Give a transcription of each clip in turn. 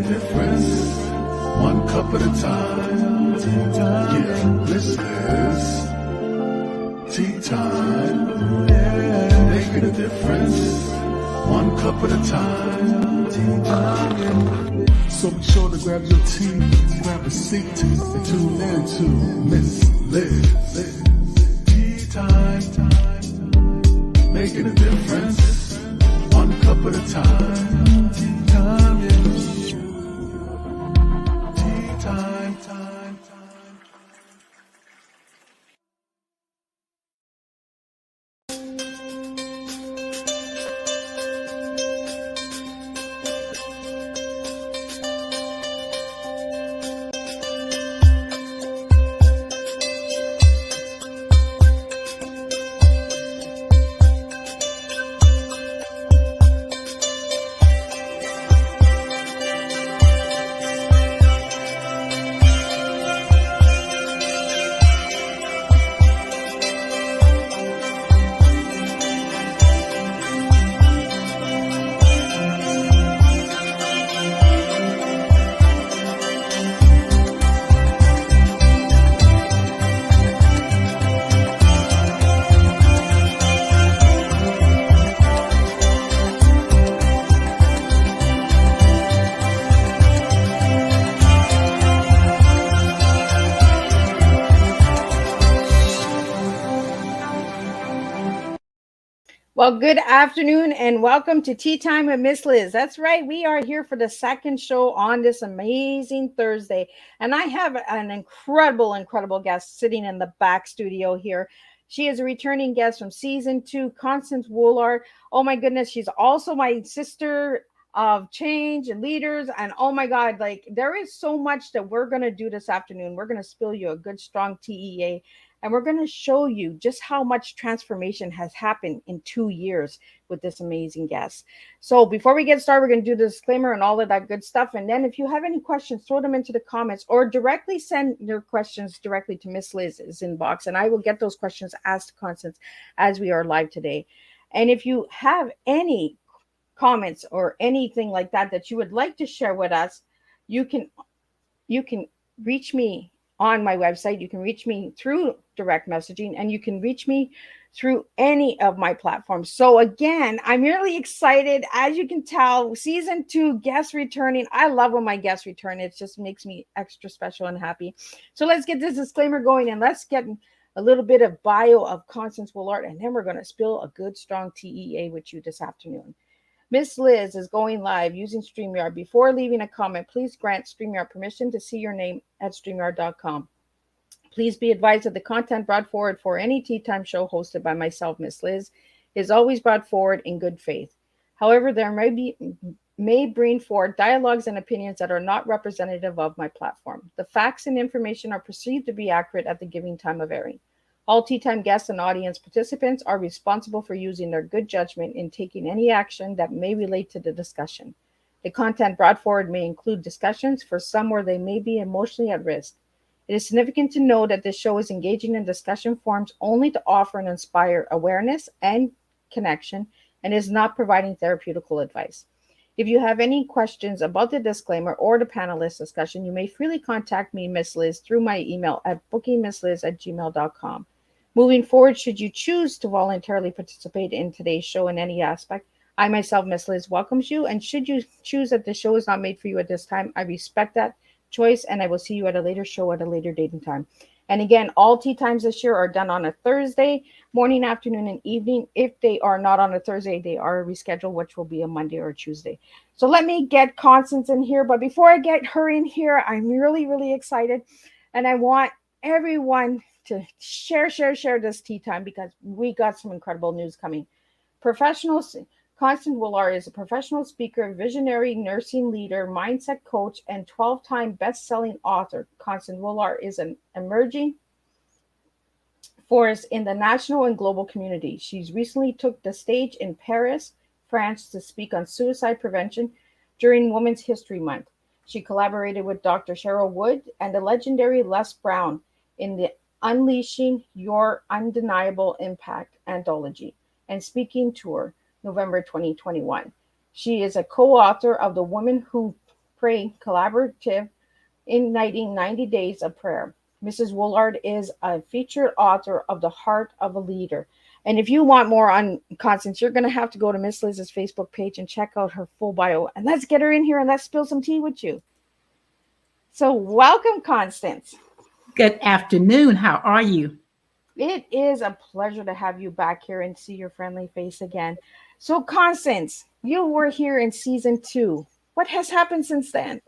difference, one cup at a time. Yeah, this is tea time. Yeah, making a difference, one cup at a time. So be sure to grab your tea, grab a seat, and tune in to Miss Liz. Tea time, making a difference, one cup at a time. Tea time, yeah. Tea time, time. Well, good afternoon and welcome to Tea Time with Miss Liz. That's right. We are here for the second show on this amazing Thursday. And I have an incredible guest sitting in the back studio here. She is a returning guest from season 2, Constance Woulard. Oh my goodness, she's also my sister of change and leaders. And oh my God, like there is so much that we're going to do this afternoon. We're going to spill you a good, strong TEA. And we're going to show you just how much transformation has happened in 2 years with this amazing guest. So before we get started, we're going to do the disclaimer and all of that good stuff. And then if you have any questions, throw them into the comments or directly send your questions directly to Miss Liz's inbox. And I will get those questions asked to Constance as we are live today. And if you have any comments or anything like that that you would like to share with us, you can reach me on my website. You can reach me through direct messaging and you can reach me through any of my platforms. So again, I'm really excited. As you can tell, season 2 guests returning. I love when my guests return. It just makes me extra special and happy. So let's get this disclaimer going and let's get a little bit of bio of Constance Woulard, and then we're going to spill a good strong TEA with you this afternoon. Miss Liz is going live using StreamYard. Before leaving a comment, please grant StreamYard permission to see your name at StreamYard.com. Please be advised that the content brought forward for any Tea Time show hosted by myself, Miss Liz, is always brought forward in good faith. However, there may bring forward dialogues and opinions that are not representative of my platform. The facts and information are perceived to be accurate at the given time of airing. All Tea Time guests and audience participants are responsible for using their good judgment in taking any action that may relate to the discussion. The content brought forward may include discussions for some where they may be emotionally at risk. It is significant to know that this show is engaging in discussion forums only to offer and inspire awareness and connection and is not providing therapeutical advice. If you have any questions about the disclaimer or the panelist discussion, you may freely contact me, Miss Liz, through my email at bookingmissliz@gmail.com. Moving forward, should you choose to voluntarily participate in today's show in any aspect, I myself, Miss Liz, welcomes you. And should you choose that the show is not made for you at this time, I respect that choice and I will see you at a later show at a later date and time. And again, all tea times this year are done on a Thursday, morning, afternoon, and evening. If they are not on a Thursday, they are rescheduled, which will be a Monday or a Tuesday. So let me get Constance in here. But before I get her in here, I'm really excited. And I want everyone to share this tea time because we got some incredible news coming. Constance Woulard is a professional speaker, visionary nursing leader, mindset coach, and 12-time best-selling author. Constance Woulard is an emerging force in the national and global community. She's recently took the stage in Paris, France, to speak on suicide prevention during Women's History Month. She collaborated with Dr. Cheryl Wood and the legendary Les Brown in the Unleashing Your Undeniable Impact anthology and speaking tour, November 2021. She is a co-author of The Woman Who Pray Collaborative Igniting 90 Days of Prayer. Mrs. Woulard is a featured author of The Heart of a Leader. And if you want more on Constance, you're going to have to go to Miss Liz's Facebook page and check out her full bio. And let's get her in here and let's spill some tea with you. So welcome, Constance. Good afternoon. How are you? It is a pleasure to have you back here and see your friendly face again. So, Constance, you were here in season 2. What has happened since then?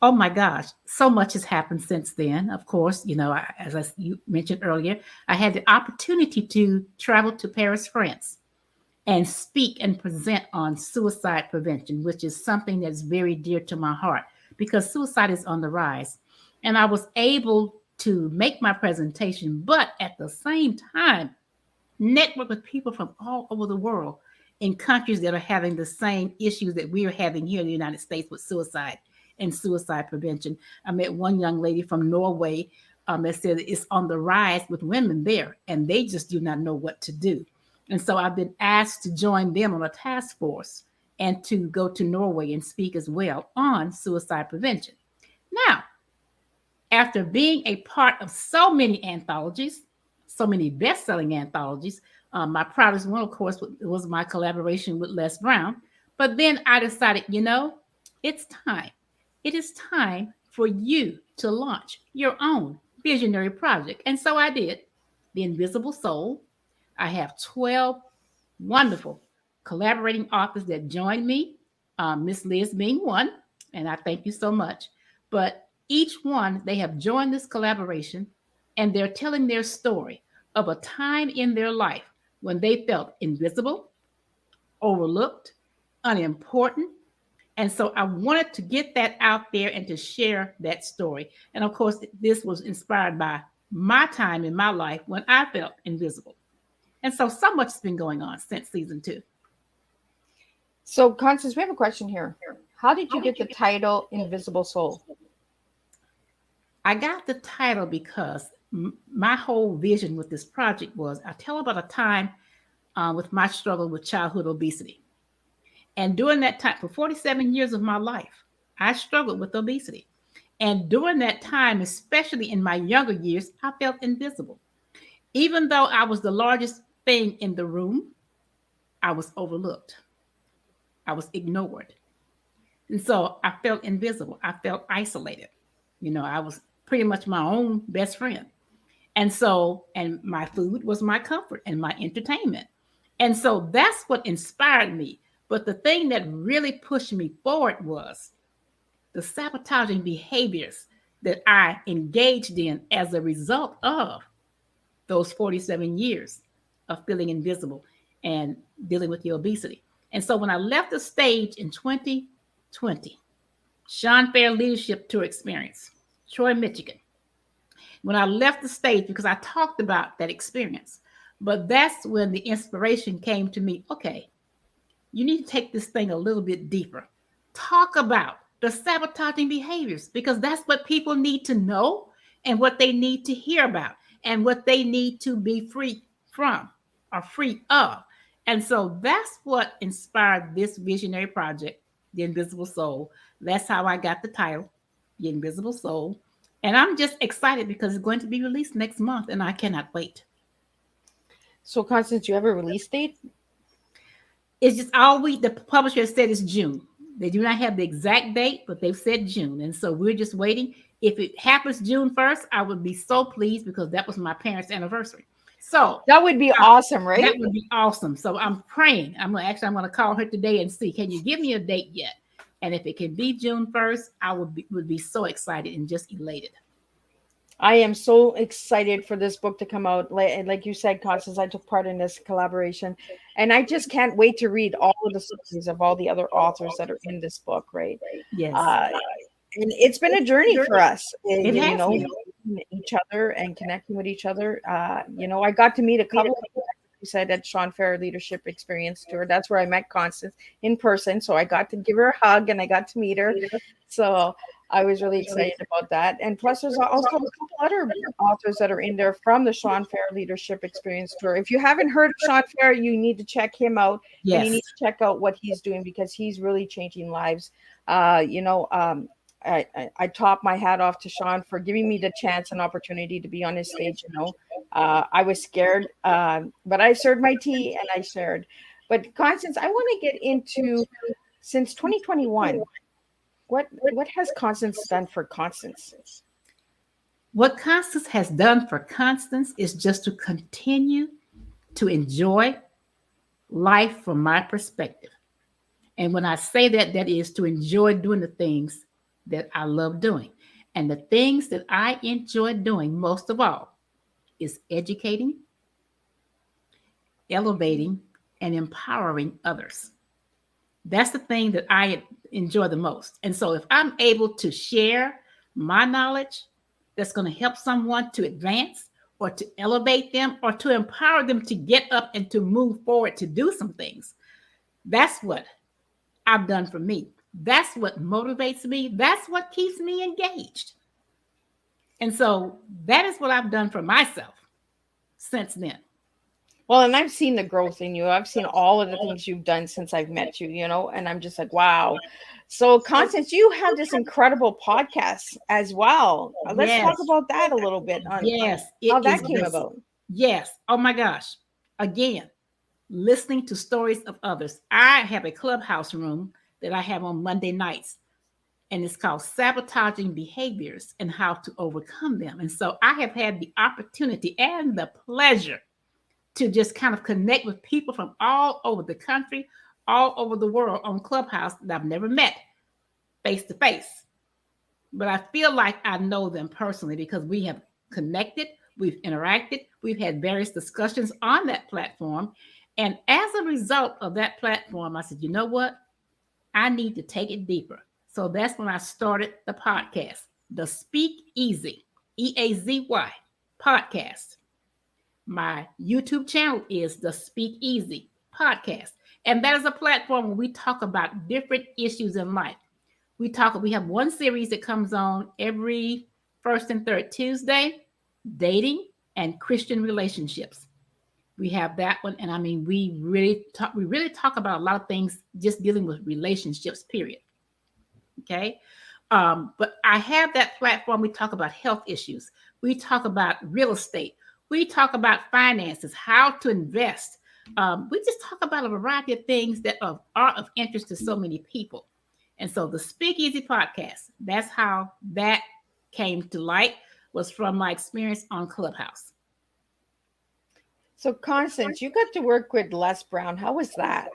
Oh my gosh, so much has happened since then. Of course, as you mentioned earlier, I had the opportunity to travel to Paris, France, and speak and present on suicide prevention, which is something that's very dear to my heart because suicide is on the rise. And I was able to make my presentation, but at the same time, network with people from all over the world in countries that are having the same issues that we are having here in the United States with suicide and suicide prevention. I met one young lady from Norway that said it's on the rise with women there, and they just do not know what to do. And so I've been asked to join them on a task force and to go to Norway and speak as well on suicide prevention. Now, after being a part of so many anthologies, so many best-selling anthologies, my proudest one, of course, was my collaboration with Les Brown. But then I decided, it's time. It is time for you to launch your own visionary project. And so I did. The Invisible Soul. I have 12 wonderful collaborating authors that joined me, Miss Liz being one, and I thank you so much. But each one, they have joined this collaboration, and they're telling their story of a time in their life when they felt invisible, overlooked, unimportant. And so I wanted to get that out there and to share that story. And of course, this was inspired by my time in my life when I felt invisible. And so much has been going on since season 2. So, Constance, we have a question here. How did you get the title Invisible Soul? I got the title because my whole vision with this project was I tell about a time with my struggle with childhood obesity. And during that time, for 47 years of my life, I struggled with obesity. And during that time, especially in my younger years, I felt invisible. Even though I was the largest thing in the room, I was overlooked. I was ignored. And so I felt invisible. I felt isolated. I was pretty much my own best friend. And my food was my comfort and my entertainment. And so that's what inspired me. But the thing that really pushed me forward was the sabotaging behaviors that I engaged in as a result of those 47 years of feeling invisible and dealing with the obesity. And so when I left the stage in 2020, Shawn Fair Leadership Tour Experience, Troy, Michigan, when I left the stage, because I talked about that experience, but that's when the inspiration came to me. Okay, you need to take this thing a little bit deeper. Talk about the sabotaging behaviors, because that's what people need to know and what they need to hear about and what they need to be free from or free of. And so that's what inspired this visionary project, The Invisible Soul. That's how I got the title, The Invisible Soul. And I'm just excited because it's going to be released next month, and I cannot wait. So, Constance, do you have a release date? It's just the publisher said it's June. They do not have the exact date, but they've said June. And so we're just waiting. If it happens June 1st, I would be so pleased because that was my parents' anniversary. So that would be awesome, right? That would be awesome. So I'm praying. I'm going to call her today and see, can you give me a date yet? And if it can be June 1st, I would be so excited and just elated. I am so excited for this book to come out. Like you said, Constance, I took part in this collaboration, and I just can't wait to read all of the stories of all the other authors that are in this book, right? Yes. And it's been a journey for us, been. Each other and connecting with each other. I got to meet a couple of people, you said, at Shawn Fair Leadership Experience Tour. That's where I met Constance in person. So I got to give her a hug and I got to meet her. So I was really excited about that. And plus, there's also a couple other authors that are in there from the Shawn Fair Leadership Experience Tour. If you haven't heard of Shawn Fair, you need to check him out. And you Yes. need to check out what he's doing, because he's really changing lives. I top my hat off to Shawn for giving me the chance and opportunity to be on his stage. I was scared, but I served my tea and I shared. But Constance, I want to get into, since 2021, what has Constance done for Constance? What Constance has done for Constance is just to continue to enjoy life from my perspective. And when I say that, that is to enjoy doing the things that I love doing. And the things that I enjoy doing most of all is educating, elevating, and empowering others. That's the thing that I enjoy the most. And so if I'm able to share my knowledge that's going to help someone to advance or to elevate them or to empower them to get up and to move forward to do some things, that's what I've done for me. That's what motivates me. That's what keeps me engaged. And so that is what I've done for myself since then. Well, and I've seen the growth in you. I've seen all of the things you've done since I've met you, and I'm just like, wow. So, Constance, you have this incredible podcast as well. Let's talk about that a little bit on how that came about. Yes. Oh my gosh. Again, listening to stories of others. I have a clubhouse room that I have on Monday nights, and it's called Sabotaging Behaviors and How to Overcome Them. And so I have had the opportunity and the pleasure to just kind of connect with people from all over the country, all over the world on Clubhouse that I've never met face to face. But I feel like I know them personally because we have connected, we've interacted, we've had various discussions on that platform. And as a result of that platform, I said, you know what? I need to take it deeper. So that's when I started the podcast, the Speak Easy, EAZY podcast. My YouTube channel is the Speak Easy podcast. And that is a platform where we talk about different issues in life. We have one series that comes on every first and third Tuesday, dating and Christian relationships. We have that one. And I mean, we really talk about a lot of things just dealing with relationships, period. Okay. But I have that platform. We talk about health issues. We talk about real estate. We talk about finances, how to invest. We just talk about a variety of things that are of interest to so many people. And so the Speak Easy podcast, that's how that came to light, was from my experience on Clubhouse. So, Constance, you got to work with Les Brown. How was that?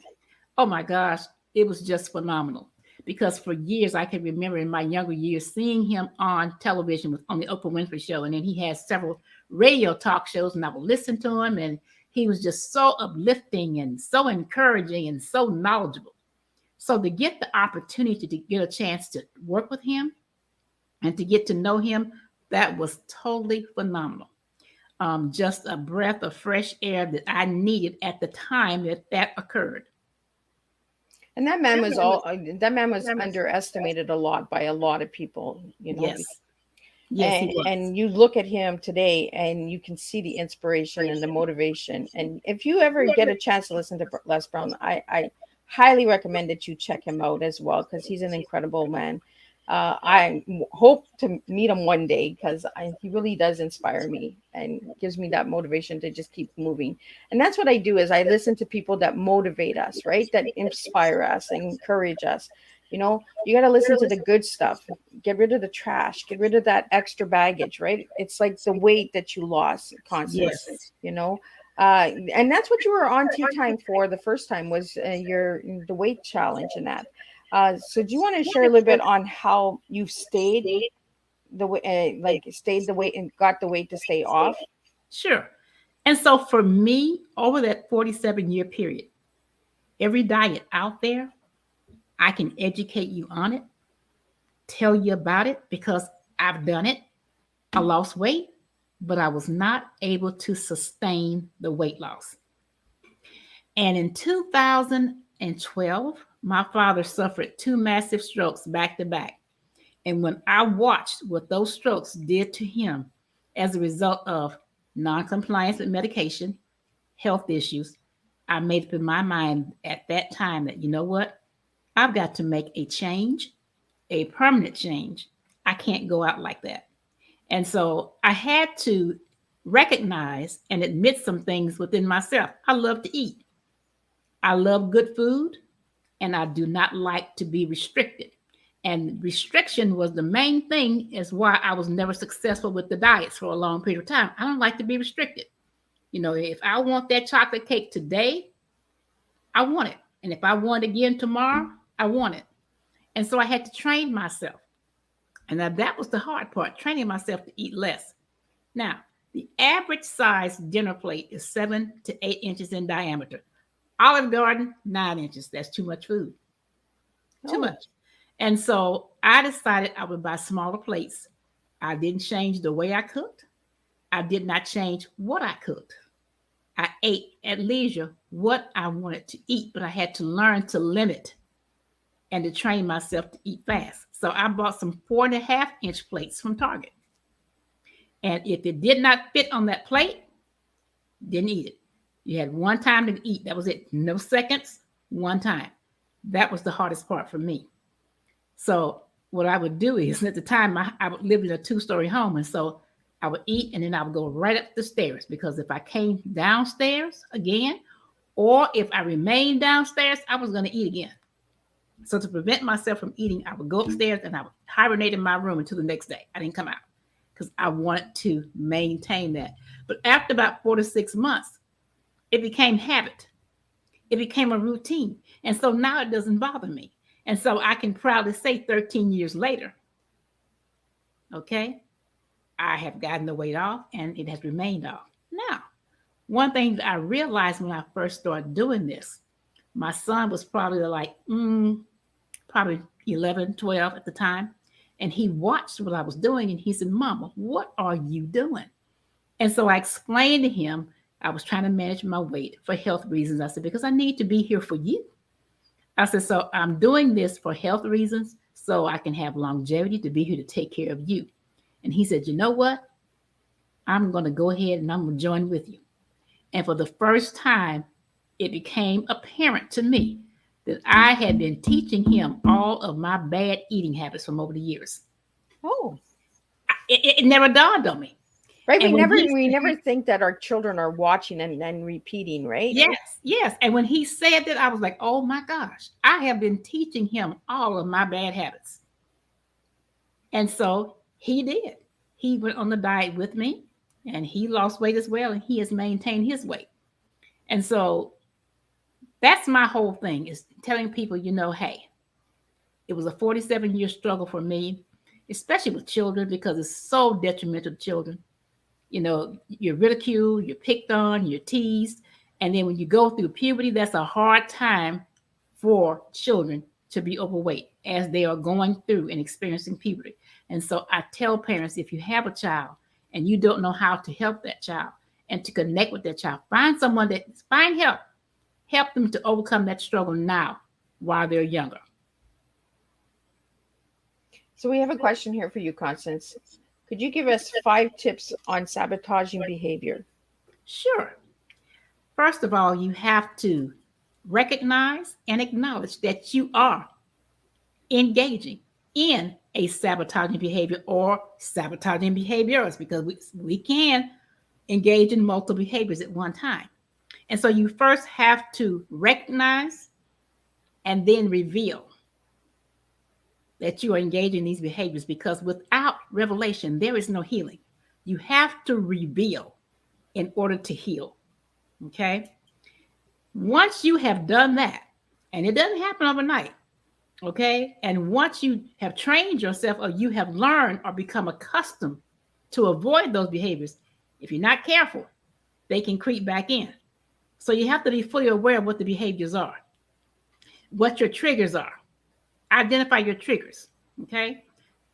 Oh my gosh, it was just phenomenal. Because for years, I can remember in my younger years seeing him on television on the Oprah Winfrey Show. And then he had several radio talk shows, and I would listen to him. And he was just so uplifting and so encouraging and so knowledgeable. So to get the opportunity to get a chance to work with him and to get to know him, that was totally phenomenal. Just a breath of fresh air that I needed at the time that occurred. And that man was underestimated a lot by a lot of people, Yes. Yes, and you look at him today and you can see the inspiration and the motivation. And if you ever get a chance to listen to Les Brown, I highly recommend that you check him out as well, because he's an incredible man. I hope to meet him one day, because he really does inspire me and gives me that motivation to just keep moving. And that's what I do, is I listen to people that motivate us, right? That inspire us and encourage us. You got to listen to the good stuff. Get rid of the trash. Get rid of that extra baggage, right? It's like the weight that you lost, Constance. Yes. And that's what you were on Teatime for the first time, was the weight challenge and that. So do you want to share a little bit on how you stayed the weight and got the weight to stay off? Sure. And so for me, over that 47-year period, every diet out there, I can educate you on it, tell you about it, because I've done it. I lost weight, but I was not able to sustain the weight loss. And in 2012, my father suffered 2 massive strokes back to back. And when I watched what those strokes did to him as a result of non-compliance with medication, health issues, I made up in my mind at that time that, you know what? I've got to make a change, a permanent change. I can't go out like that. And so I had to recognize and admit some things within myself. I love to eat. I love good food, and I do not like to be restricted. And restriction was the main thing, is why I was never successful with the diets for a long period of time. I don't like to be restricted. You know, if I want that chocolate cake today, I want it. And if I want it again tomorrow, I want it. And so I had to train myself. And that was the hard part, training myself to eat less. Now, the average size dinner plate is 7 to 8 inches in diameter. Olive Garden, 9 inches. That's too much food. Too much. And so I decided I would buy smaller plates. I didn't change the way I cooked. I did not change what I cooked. I ate at leisure what I wanted to eat, but I had to learn to limit and to train myself to eat fast. So I bought some 4.5-inch plates from Target. And if it did not fit on that plate, didn't eat it. You had one time to eat. That was it. No seconds, one time. That was the hardest part for me. So what I would do is, at the time, I would live in a 2-story home. And so I would eat, and then I would go right up the stairs, because if I came downstairs again, or if I remained downstairs, I was going to eat again. So to prevent myself from eating, I would go upstairs and I would hibernate in my room until the next day. I didn't come out because I wanted to maintain that. But after about 4 to 6 months, it became habit. It became a routine. And so now it doesn't bother me. And so I can proudly say 13 years later, okay, I have gotten the weight off and it has remained off. Now, one thing that I realized when I first started doing this, my son was probably like, probably 11, 12 at the time. And he watched what I was doing and he said, "Mama, what are you doing?" And so I explained to him, I was trying to manage my weight for health reasons. I said, because I need to be here for you. I said, so I'm doing this for health reasons so I can have longevity to be here to take care of you. And he said, you know what? I'm going to go ahead and I'm going to join with you. And for the first time, it became apparent to me that I had been teaching him all of my bad eating habits from over the years. Oh, it never dawned on me. Right. We never think that our children are watching and repeating, right? Yes. And when he said that, I was like, oh my gosh, I have been teaching him all of my bad habits. And so he did. He went on the diet with me and he lost weight as well. And he has maintained his weight. And so that's my whole thing, is telling people, you know, hey, it was a 47-year struggle for me, especially with children, because it's so detrimental to children. You know, you're ridiculed, you're picked on, you're teased. And then when you go through puberty, that's a hard time for children to be overweight as they are going through and experiencing puberty. And so I tell parents, if you have a child and you don't know how to help that child and to connect with that child, find someone find help. Help them to overcome that struggle now while they're younger. So we have a question here for you, Constance. Could you give us 5 tips on sabotaging behavior? Sure. First of all, you have to recognize and acknowledge that you are engaging in a sabotaging behavior or sabotaging behaviors, because we can engage in multiple behaviors at one time. And so you first have to recognize and then reveal that you are engaging in these behaviors, because without revelation, there is no healing. You have to reveal in order to heal. Okay. Once you have done that, and it doesn't happen overnight. Okay. And once you have trained yourself, or you have learned or become accustomed to avoid those behaviors, if you're not careful, they can creep back in. So you have to be fully aware of what the behaviors are, what your triggers are. Identify your triggers, okay?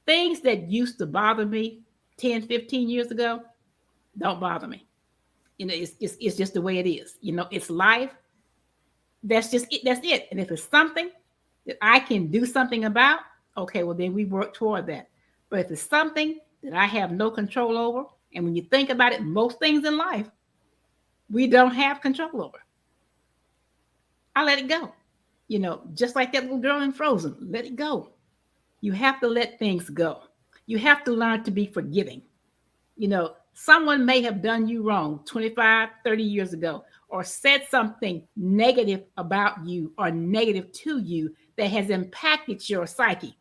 Things that used to bother me 10, 15 years ago don't bother me. You know, it's just the way it is. You know, it's life. That's just it. That's it. And if it's something that I can do something about, okay, well, then we work toward that. But if it's something that I have no control over, and when you think about it, most things in life, we don't have control over. I let it go. Just like that little girl in Frozen, let it go. You have to let things go. You have to learn to be forgiving. Someone may have done you wrong 25, 30 years ago, or said something negative about you or negative to you that has impacted your psyche.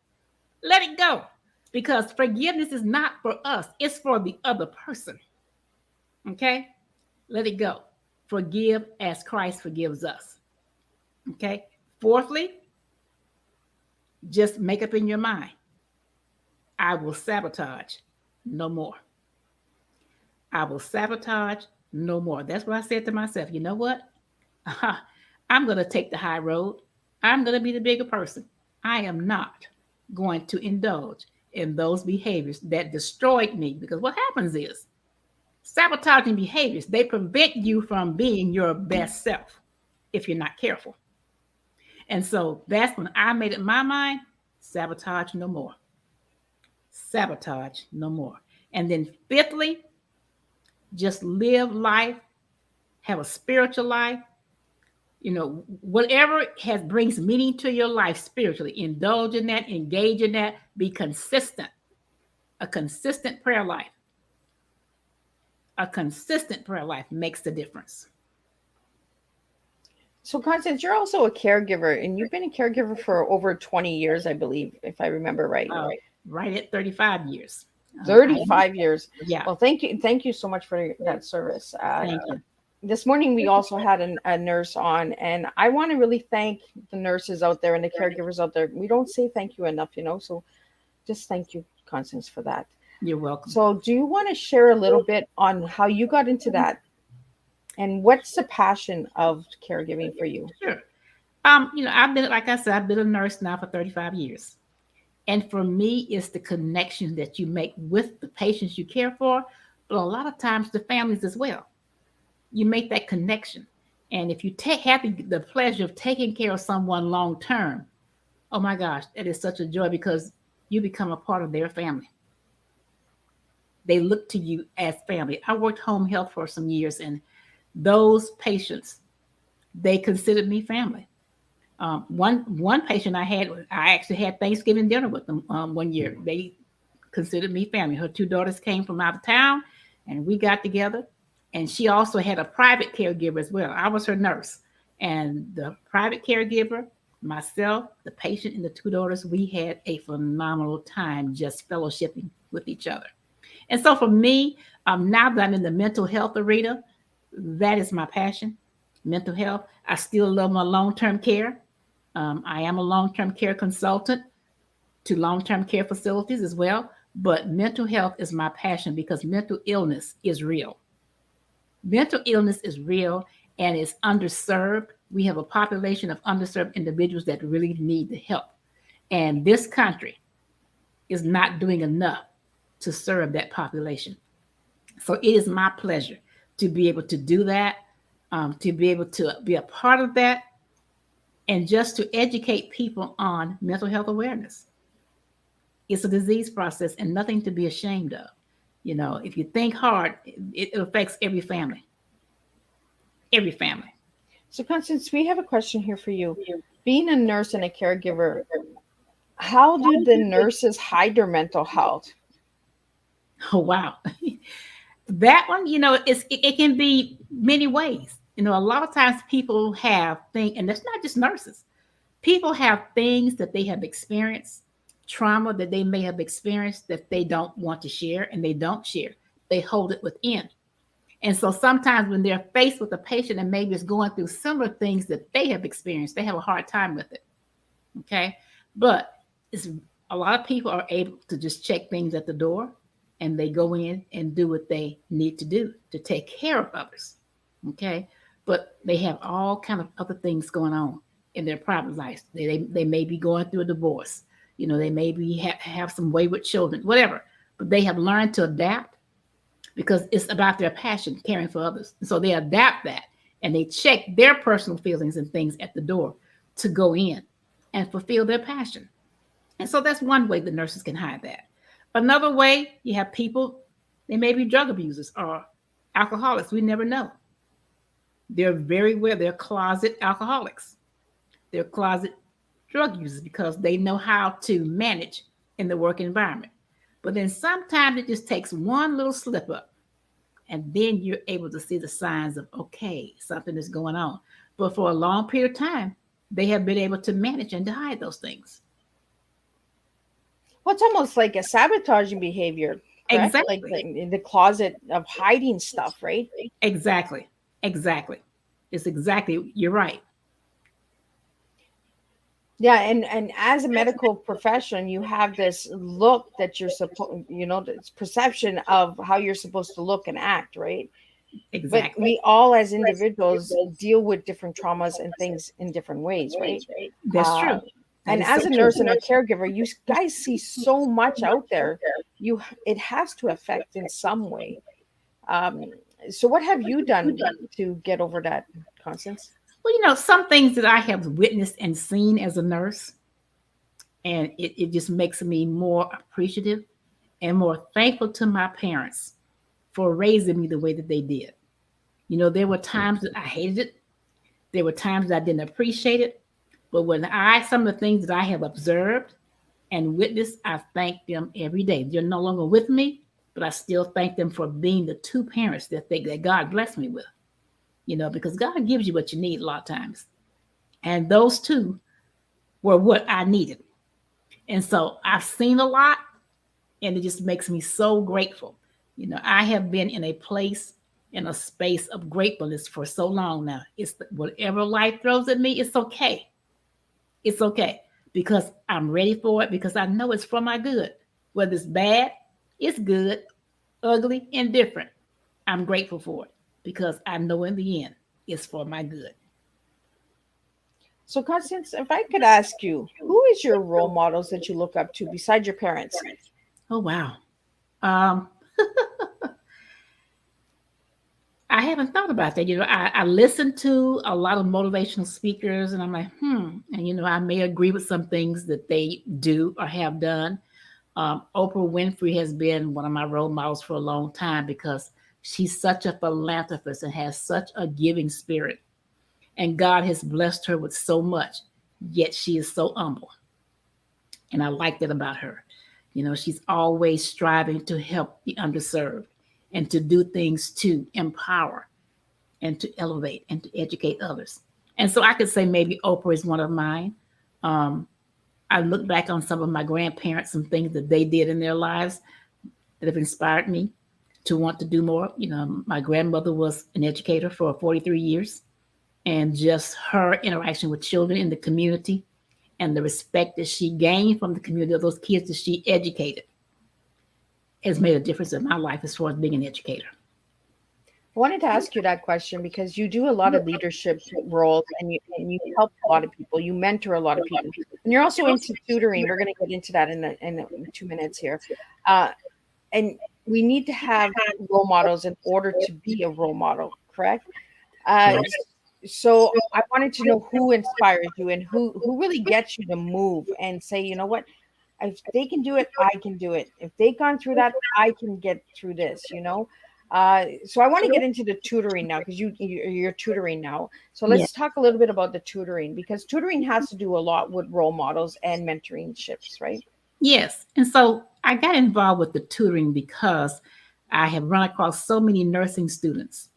Let it go, because forgiveness is not for us. It's for the other person. Okay? Let it go. Forgive as Christ forgives us. Okay? Fourthly, just make up in your mind, I will sabotage no more. I will sabotage no more. That's what I said to myself. You know what? I'm going to take the high road. I'm going to be the bigger person. I am not going to indulge in those behaviors that destroyed me. Because what happens is sabotaging behaviors, they prevent you from being your best self if you're not careful. And so that's when I made up my mind, sabotage no more. Sabotage no more. And then fifthly, just live life, have a spiritual life. Whatever brings meaning to your life spiritually, indulge in that, engage in that, be consistent. A consistent prayer life. A consistent prayer life makes the difference. So, Constance, you're also a caregiver, and you've been a caregiver for over 20 years, I believe, if I remember right. Right at 35 years. 35 years. Yeah. Well, thank you. Thank you so much for that service. Thank you. This morning, we also had a nurse on, and I want to really thank the nurses out there and the caregivers out there. We don't say thank you enough, so just thank you, Constance, for that. You're welcome. So do you want to share a little bit on how you got into that? And what's the passion of caregiving for you? Sure. I've been a nurse now for 35 years. And for me, it's the connection that you make with the patients you care for, but a lot of times the families as well. You make that connection. And if you have the pleasure of taking care of someone long term, oh my gosh, that is such a joy, because you become a part of their family. They look to you as family. I worked home health for some years, and those patients, they considered me family. One patient I actually had Thanksgiving dinner with them one year. They considered me family. Her two daughters came from out of town, and we got together. And she also had a private caregiver as well. I was her nurse. And the private caregiver, myself, the patient, and the two daughters, we had a phenomenal time just fellowshipping with each other. And so for me, now that I'm in the mental health arena, that is my passion, mental health. I still love my long-term care. I am a long-term care consultant to long-term care facilities as well. But mental health is my passion, because mental illness is real. Mental illness is real and is underserved. We have a population of underserved individuals that really need the help. And this country is not doing enough to serve that population. So it is my pleasure to be able to do that, to be able to be a part of that, and just to educate people on mental health awareness. It's a disease process and nothing to be ashamed of. If you think hard, it affects every family. Every family. So, Constance, we have a question here for you. Being a nurse and a caregiver, how do the nurses hide their mental health? Oh, wow. That one, it can be many ways. A lot of times people have things, and that's not just nurses. People have things that they have experienced, trauma that they may have experienced that they don't want to share, and they don't share. They hold it within. And so sometimes when they're faced with a patient and maybe is going through similar things that they have experienced, they have a hard time with it. Okay. But a lot of people are able to just check things at the door, and they go in and do what they need to do to take care of others. Okay. But they have all kind of other things going on in their private lives. They may be going through a divorce. They maybe have some wayward children, whatever. But they have learned to adapt, because it's about their passion, caring for others. And so they adapt that, and they check their personal feelings and things at the door to go in and fulfill their passion. And so that's one way the nurses can hide that. Another way, you have people, they may be drug abusers or alcoholics. We never know. They're very well, they're closet alcoholics. They're closet drug users because they know how to manage in the work environment. But then sometimes it just takes one little slip up, and then you're able to see the signs of, okay, something is going on. But for a long period of time, they have been able to manage and to hide those things. Well, it's almost like a sabotaging behavior, correct? Exactly. Like in the closet of hiding stuff, right? Exactly. Exactly. It's exactly, you're right. Yeah, and as a medical profession, you have this look that you're supposed, this perception of how you're supposed to look and act, right? But Exactly. we all, as individuals, deal with different traumas and things in different ways, right? That's true. And That is as so a true. nurse and a caregiver, you guys see so much out there. It has to affect in some way. So what have you done to get over that, Constance? Well, some things that I have witnessed and seen as a nurse, and it just makes me more appreciative and more thankful to my parents for raising me the way that they did. There were times that I hated it. There were times that I didn't appreciate it. But some of the things that I have observed and witnessed, I thank them every day. They're no longer with me, but I still thank them for being the two parents that God blessed me with. Because God gives you what you need a lot of times. And those two were what I needed. And so I've seen a lot, and it just makes me so grateful. I have been in a place, in a space of gratefulness for so long now. It's whatever life throws at me, it's okay. It's okay because I'm ready for it, because I know it's for my good. Whether it's bad, it's good, ugly, indifferent. I'm grateful for it because I know in the end it's for my good. So, Constance, if I could ask you, who is your role models that you look up to besides your parents? Oh, wow. Um, I haven't thought about that. I listen to a lot of motivational speakers, and I'm like, And, I may agree with some things that they do or have done. Oprah Winfrey has been one of my role models for a long time because she's such a philanthropist and has such a giving spirit. And God has blessed her with so much, yet she is so humble. And I like that about her. She's always striving to help the underserved and to do things to empower and to elevate and to educate others. And so I could say maybe Oprah is one of mine. I look back on some of my grandparents, some things that they did in their lives that have inspired me to want to do more. My grandmother was an educator for 43 years, and just her interaction with children in the community and the respect that she gained from the community of those kids that she educated has made a difference in my life as far as being an educator. I wanted to ask you that question because you do a lot of leadership roles and you help a lot of people. You mentor a lot of people, and you're also into tutoring. We're going to get into that in 2 minutes here. And we need to have role models in order to be a role model, correct? So I wanted to know who inspires you and who really gets you to move and say, you know what, if they can do it, I can do it. If they've gone through that, I can get through this, So I want to get into the tutoring now because you're tutoring now. So let's talk a little bit about the tutoring, because tutoring has to do a lot with role models and mentoring shifts, right? Yes. And so I got involved with the tutoring because I have run across so many nursing students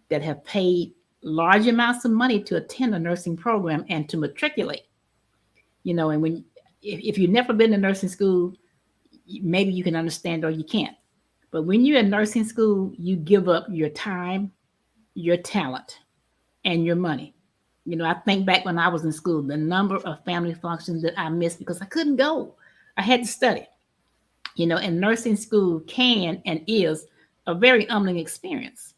that have paid large amounts of money to attend a nursing program and to matriculate. And if you've never been to nursing school, maybe you can understand or you can't. But when you're in nursing school, you give up your time, your talent, and your money. I think back when I was in school, the number of family functions that I missed because I couldn't go. I had to study. And nursing school can and is a very humbling experience.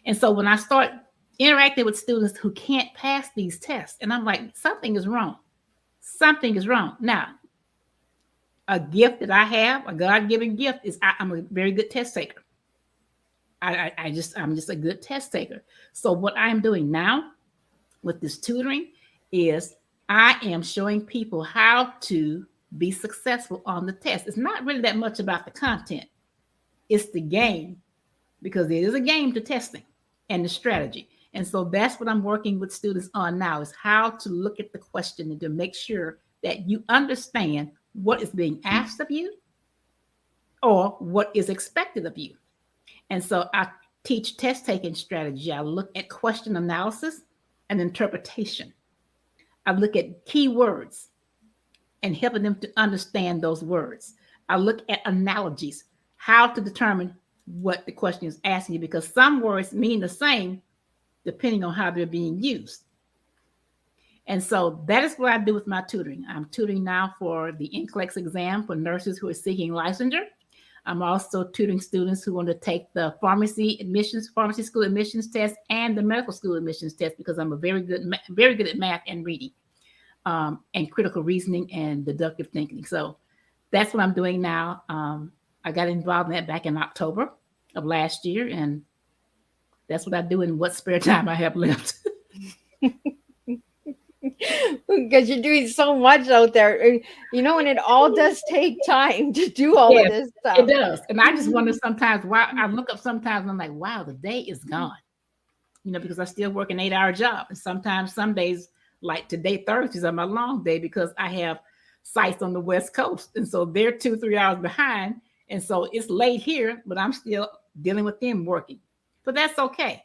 And so when I start interacting with students who can't pass these tests, and I'm like, something is wrong. Something is wrong. Now, a gift that I have, a God-given gift, is I'm a very good test taker. I'm just a good test taker. So what I'm doing now with this tutoring is I am showing people how to be successful on the test. It's not really that much about the content. It's the game, because there is a game to testing and the strategy. And so that's what I'm working with students on now, is how to look at the question and to make sure that you understand what is being asked of you or what is expected of you. And so I teach test taking strategy. I look at question analysis and interpretation. I look at keywords and helping them to understand those words. I look at analogies, how to determine what the question is asking you, because some words mean the same depending on how they're being used. And so that is what I do with my tutoring. I'm tutoring now for the NCLEX exam for nurses who are seeking licensure. I'm also tutoring students who want to take the pharmacy school admissions test and the medical school admissions test, because I'm very good at math and reading, and critical reasoning and deductive thinking. So that's what I'm doing now. I got involved in that back in October of last year, and that's what I do in what spare time I have left. Because you're doing so much out there, you know, and it all does take time to do all of this stuff. It does. And I just wonder sometimes why I look up sometimes and I'm like, wow, the day is gone, you know, because I still work an 8-hour job. And sometimes some days, like today, Thursdays are my long day because I have sites on the West Coast. And so they're 2-3 hours behind. And so it's late here, but I'm still dealing with them working. But that's okay,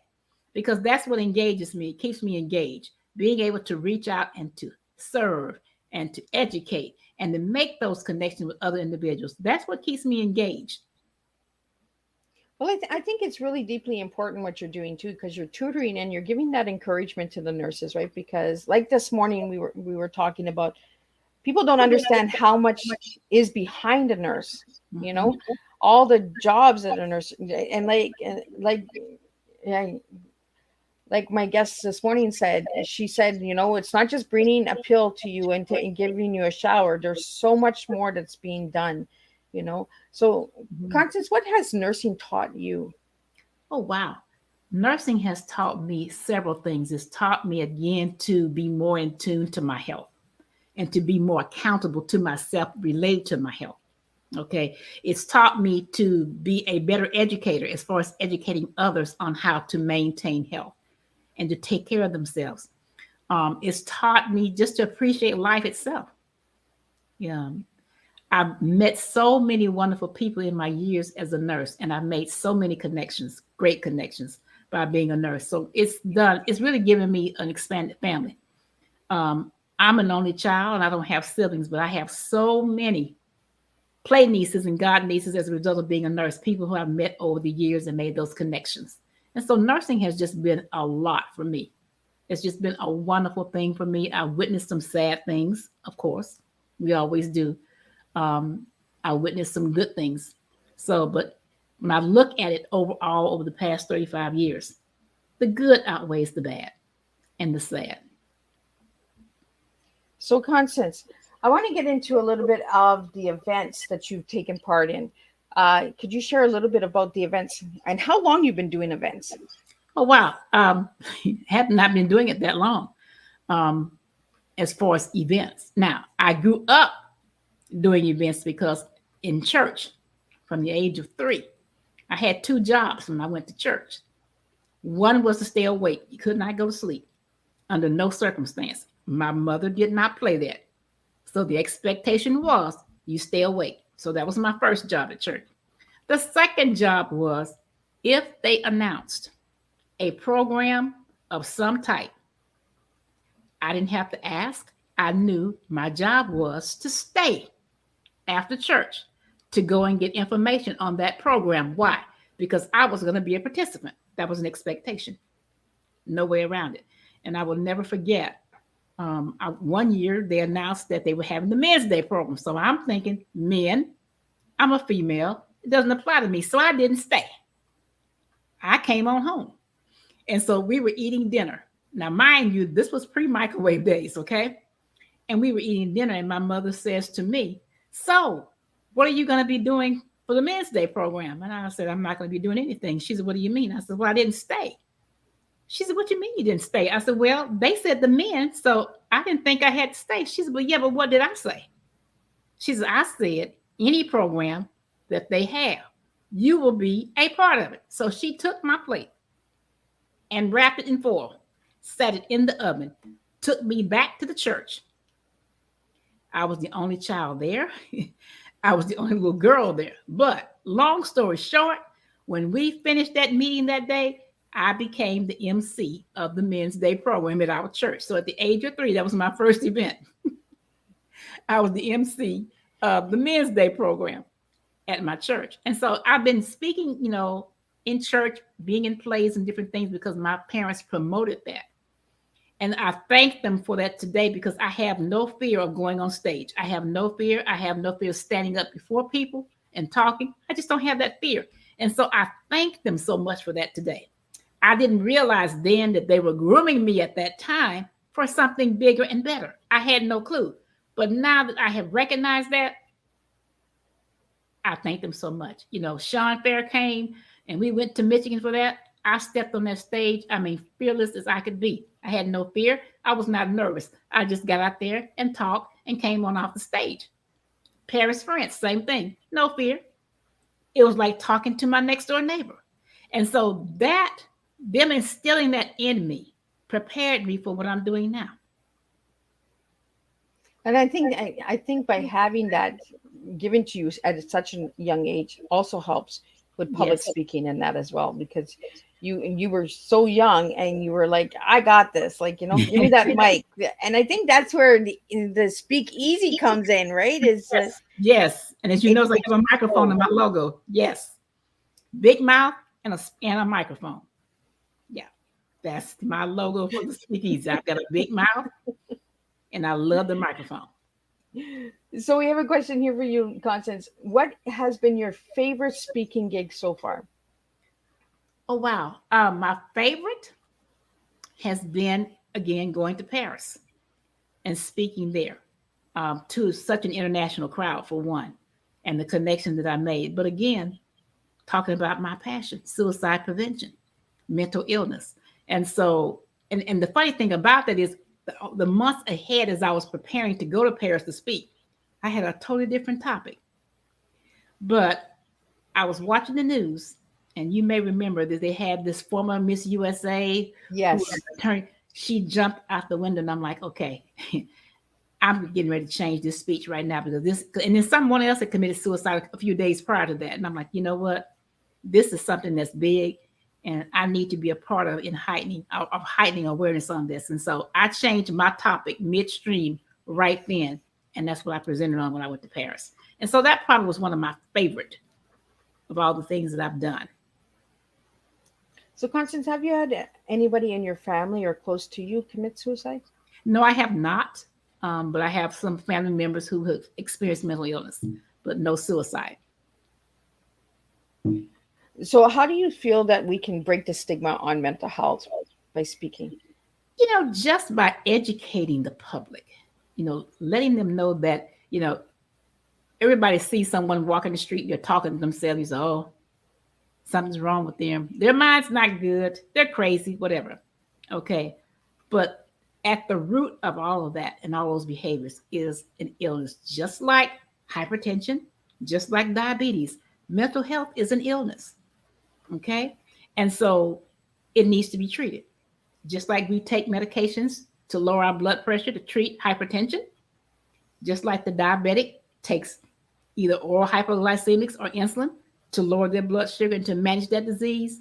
because that's what engages me. It keeps me engaged. Being able to reach out and to serve and to educate and to make those connections with other individuals. That's what keeps me engaged. Well, I think it's really deeply important what you're doing too, because you're tutoring and you're giving that encouragement to the nurses, right? Because like this morning, we were talking about, people don't understand how much is behind a nurse, you know, all the jobs that a nurse, and like my guest this morning said, she said, you know, it's not just bringing a pill to you and giving you a shower. There's so much more that's being done, you know. So, Constance, what has nursing taught you? Oh, wow. Nursing has taught me several things. It's taught me, again, to be more in tune to my health and to be more accountable to myself related to my health. Okay. It's taught me to be a better educator as far as educating others on how to maintain health and to take care of themselves. It's taught me just to appreciate life itself. Yeah. I've met so many wonderful people in my years as a nurse, and I've made so many connections, great connections, by being a nurse. So it's really given me an expanded family. I'm an only child and I don't have siblings, but I have so many play nieces and god nieces as a result of being a nurse, people who I've met over the years and made those connections. And so nursing has just been a lot for me. It's just been a wonderful thing for me. I witnessed some sad things, of course. We always do. I witnessed some good things. So, but when I look at it overall over the past 35 years, the good outweighs the bad and the sad. So, Constance, I want to get into a little bit of the events that you've taken part in. Could you share a little bit about the events and how long you've been doing events? Oh, wow. Have not been doing it that long as far as events. Now, I grew up doing events because in church from the age of 3, I had 2 jobs when I went to church. One was to stay awake. You could not go to sleep under no circumstance. My mother did not play that. So the expectation was you stay awake. So that was my first job at church. The second job was if they announced a program of some type, I didn't have to ask. I knew my job was to stay after church to go and get information on that program. Why? Because I was going to be a participant. That was an expectation. No way around it. And I will never forget. One year they announced that they were having the Men's Day program. So I'm thinking, men, I'm a female. It doesn't apply to me. So I didn't stay. I came on home. And so we were eating dinner. Now, mind you, this was pre-microwave days, okay? And we were eating dinner and my mother says to me, so what are you going to be doing for the Men's Day program? And I said, I'm not going to be doing anything. She said, what do you mean? I said, well, I didn't stay. She said, what do you mean you didn't stay? I said, well, they said the men, so I didn't think I had to stay. She said, well, yeah, but what did I say? She said, I said, any program that they have, you will be a part of it. So she took my plate and wrapped it in foil, set it in the oven, took me back to the church. I was the only child there. I was the only little girl there. But long story short, when we finished that meeting that day, I became the MC of the Men's Day program at our church. So at the age of 3, that was my first event. I was the MC of the Men's Day program at my church. And so I've been speaking, in church, being in plays and different things because my parents promoted that. And I thank them for that today because I have no fear of going on stage. I have no fear. I have no fear of standing up before people and talking. I just don't have that fear. And so I thank them so much for that today. I didn't realize then that they were grooming me at that time for something bigger and better. I had no clue. But now that I have recognized that, I thank them so much. Shawn came and we went to Michigan for that. I stepped on that stage, fearless as I could be. I had no fear. I was not nervous. I just got out there and talked and came on off the stage. Paris, France, same thing. No fear. It was like talking to my next door neighbor. And so them instilling that in me prepared me for what I'm doing now. And I think by having that given to you at such a young age also helps with public speaking and that as well, because you were so young and you were like, I got this, give me that mic. And I think that's where the speak easy comes in, right? Yes. And as you know, I have a microphone in my logo. Yes. Big mouth and a microphone. Yeah. That's my logo for the speak easy. I've got a big mouth and I love the microphone. So we have a question here for you, Constance. What has been your favorite speaking gig so far? Oh, wow. My favorite has been, again, going to Paris and speaking there to such an international crowd, for one, and the connection that I made. But again, talking about my passion, suicide prevention, mental illness. And so, and the funny thing about that is the months ahead as I was preparing to go to Paris to speak, I had a totally different topic. But I was watching the news, and you may remember that they had this former Miss USA. Yes. She jumped out the window, and I'm like, okay, I'm getting ready to change this speech right now because this, and then someone else had committed suicide a few days prior to that. And I'm like, you know what? This is something that's big, and I need to be a part of heightening awareness on this. And so I changed my topic midstream right then. And that's what I presented on when I went to Paris. And so that probably was one of my favorite of all the things that I've done. So Constance, have you had anybody in your family or close to you commit suicide? No, I have not. But I have some family members who have experienced mental illness, but no suicide. So how do you feel that we can break the stigma on mental health by speaking? Just by educating the public, letting them know that, everybody sees someone walking the street, they're talking to themselves, you say, oh, something's wrong with them. Their mind's not good. They're crazy, whatever. Okay. But at the root of all of that and all those behaviors is an illness, just like hypertension, just like diabetes. Mental health is an illness. Okay. And so it needs to be treated. Just like we take medications to lower our blood pressure to treat hypertension, just like the diabetic takes either oral hypoglycemics or insulin to lower their blood sugar and to manage that disease,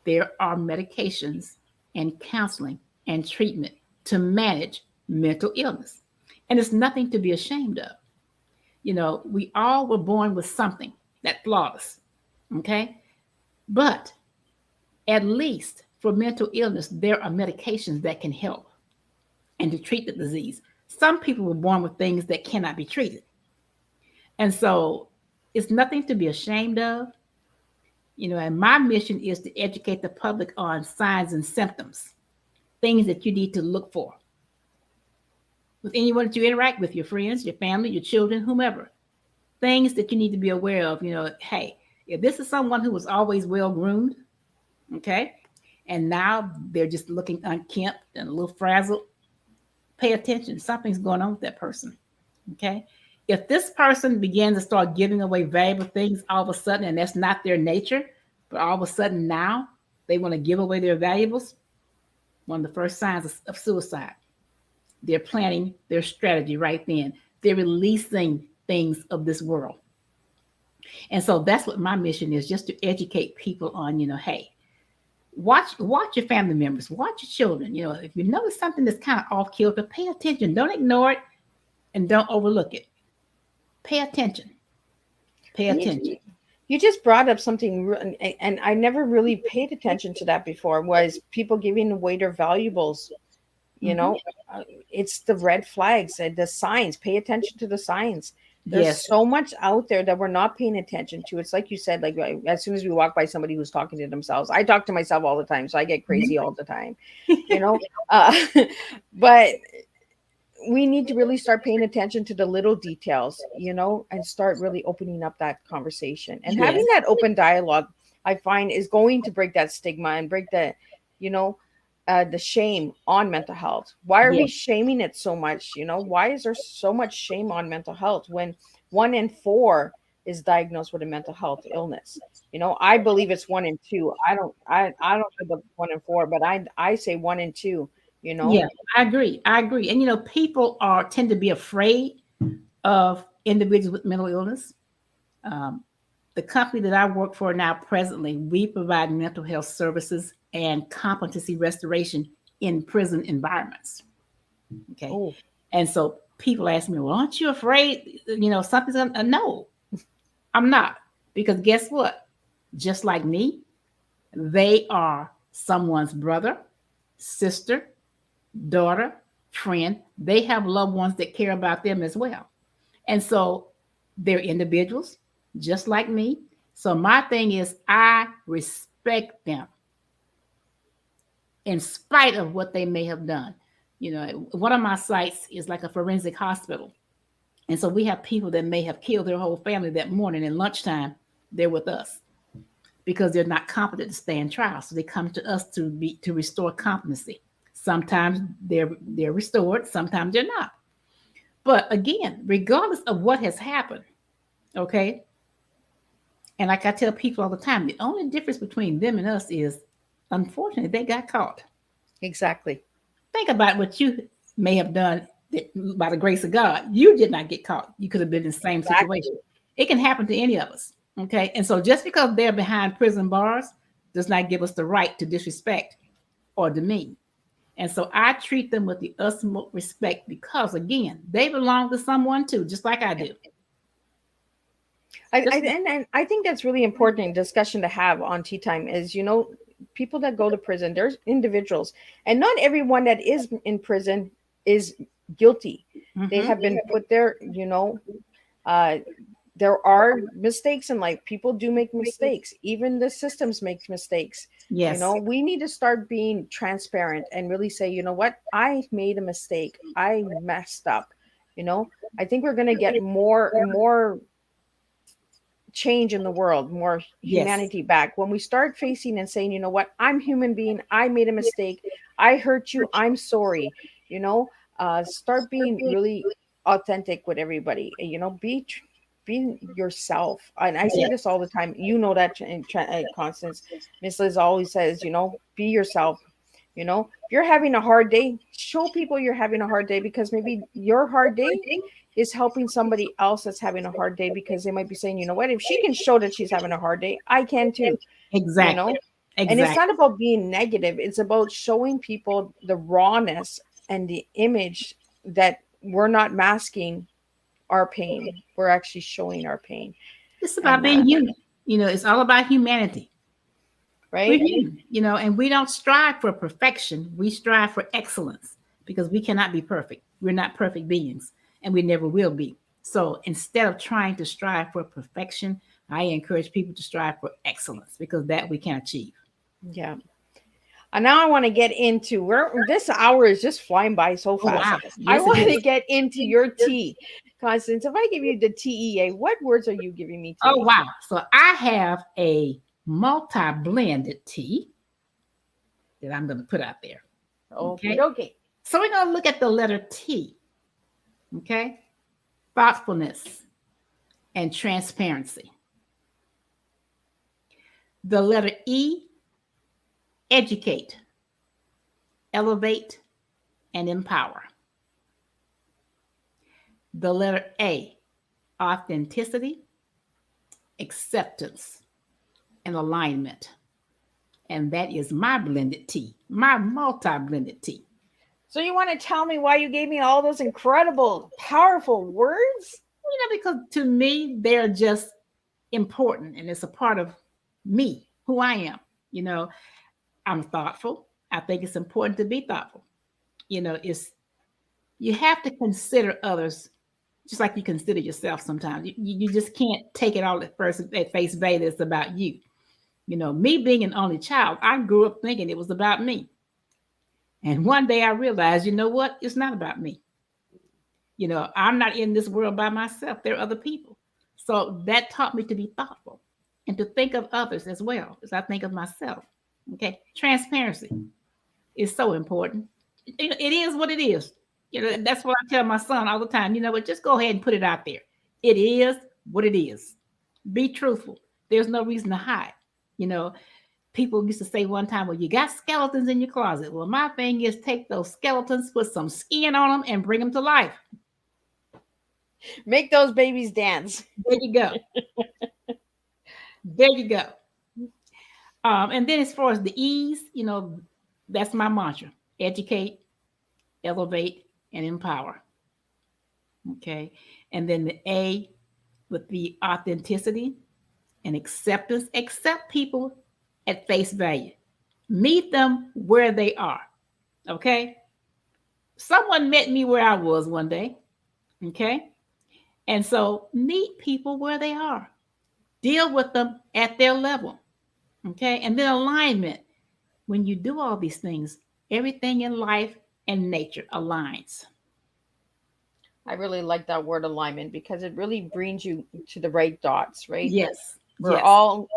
there are medications and counseling and treatment to manage mental illness. And it's nothing to be ashamed of. We all were born with something that flawed us. Okay. But at least for mental illness, there are medications that can help and to treat the disease. Some people were born with things that cannot be treated. And so it's nothing to be ashamed of. And my mission is to educate the public on signs and symptoms, things that you need to look for with anyone that you interact with, your friends, your family, your children, whomever, things that you need to be aware of. Hey, if this is someone who was always well-groomed, okay, and now they're just looking unkempt and a little frazzled, pay attention. Something's going on with that person, okay? if this person begins to start giving away valuable things all of a sudden, and that's not their nature, but all of a sudden now they want to give away their valuables, one of the first signs of suicide. They're planning their strategy right then. They're releasing things of this world. And so that's what my mission is, just to educate people on, hey, watch your family members, watch your children. If you notice something that's kind of off kilter, pay attention. Don't ignore it and don't overlook it. Pay attention. Pay attention. You just brought up something, and I never really paid attention to that before, was people giving away their valuables. It's the red flags and the signs. Pay attention to the signs. There's so much out there that we're not paying attention to. It's like you said, like as soon as we walk by somebody who's talking to themselves, I talk to myself all the time, so I get crazy all the time, but we need to really start paying attention to the little details, and start really opening up that conversation and having that open dialogue. I find is going to break that stigma and break the shame on mental health. Why are we shaming it so much? Why is there so much shame on mental health when 1 in 4 is diagnosed with a mental health illness? I believe it's 1 in 2. I don't know the 1 in 4, but I say 1 in 2. Yeah, I agree. And people tend to be afraid of individuals with mental illness. The company that I work for now presently, we provide mental health services and competency restoration in prison environments. Okay. Oh. And so people ask me, well, aren't you afraid, something's gonna, no, I'm not. Because guess what? Just like me, they are someone's brother, sister, daughter, friend. They have loved ones that care about them as well. And so they're individuals just like me. So my thing is, I respect them in spite of what they may have done. One of my sites is like a forensic hospital. And so we have people that may have killed their whole family that morning, and lunchtime, they're with us because they're not competent to stand trial. So they come to us to restore competency. Sometimes they're restored, sometimes they're not. But again, regardless of what has happened, okay, and like I tell people all the time, the only difference between them and us is, unfortunately, they got caught. Exactly. Think about what you may have done that, by the grace of God, you did not get caught. You could have been in the same situation. It can happen to any of us, okay? And so just because they're behind prison bars does not give us the right to disrespect or demean. And so I treat them with the utmost respect because, again, they belong to someone too, just like I do. I think that's really important discussion to have on Teatime is, people that go to prison, there's individuals, and not everyone that is in prison is guilty. Mm-hmm. They have been put there, there are mistakes in life. People do make mistakes. Even the systems make mistakes. Yes. We need to start being transparent and really say, you know what? I made a mistake. I messed up. I think we're going to get more change in the world, more humanity back when we start facing and saying, you know what? I'm human being. I made a mistake. I hurt you. I'm sorry. Start being really authentic with everybody. Be yourself. And I say this all the time. That, Constance. Miss Liz always says, be yourself. If you're having a hard day, show people you're having a hard day, because maybe your hard day is helping somebody else that's having a hard day, because they might be saying, you know what, if she can show that she's having a hard day, I can too. Exactly. And it's not about being negative. It's about showing people the rawness and the image that we're not masking our pain. We're actually showing our pain. It's about being human. It's all about humanity. Right? And we don't strive for perfection. We strive for excellence, because we cannot be perfect. We're not perfect beings, and we never will be. So instead of trying to strive for perfection, I encourage people to strive for excellence, because that we can achieve. Yeah. And now I want to get into this hour is just flying by so fast. Oh, wow. Yes, I want to get into your tea. Constance, if I give you the TEA, what words are you giving me today? Oh, wow. So I have a multi-blended tea that I'm going to put out there. Okay. So we're going to look at the letter T. Okay. thoughtfulness, and transparency. The letter E, educate, elevate, and empower. The letter A, authenticity, acceptance, and alignment. And that is my blended tea, my multi-blended tea. So you want to tell me why you gave me all those incredible, powerful words? Because to me, they're just important, and it's a part of me, who I am. I'm thoughtful. I think it's important to be thoughtful. You have to consider others just like you consider yourself sometimes. You just can't take it all at face value that it's about you. Me being an only child, I grew up thinking it was about me. And one day I realized, you know what? It's not about me. I'm not in this world by myself. There are other people. So that taught me to be thoughtful and to think of others as well as I think of myself. Okay. Transparency is so important. It is what it is. That's what I tell my son all the time. Just go ahead and put it out there. It is what it is. Be truthful. There's no reason to hide. People used to say one time, well, you got skeletons in your closet. Well, my thing is take those skeletons, put some skin on them, and bring them to life. Make those babies dance. There you go. There you go. And then as far as the E's, that's my mantra. Educate, elevate, and empower. Okay. And then the A with the authenticity and acceptance. Accept people at face value. Meet them where they are. Okay. Someone met me where I was one day. Okay. And so meet people where they are. Deal with them at their level. Okay. And then alignment. When you do all these things, everything in life and nature aligns. I really like that word alignment because it really brings you to the right dots, right? Yes. We're all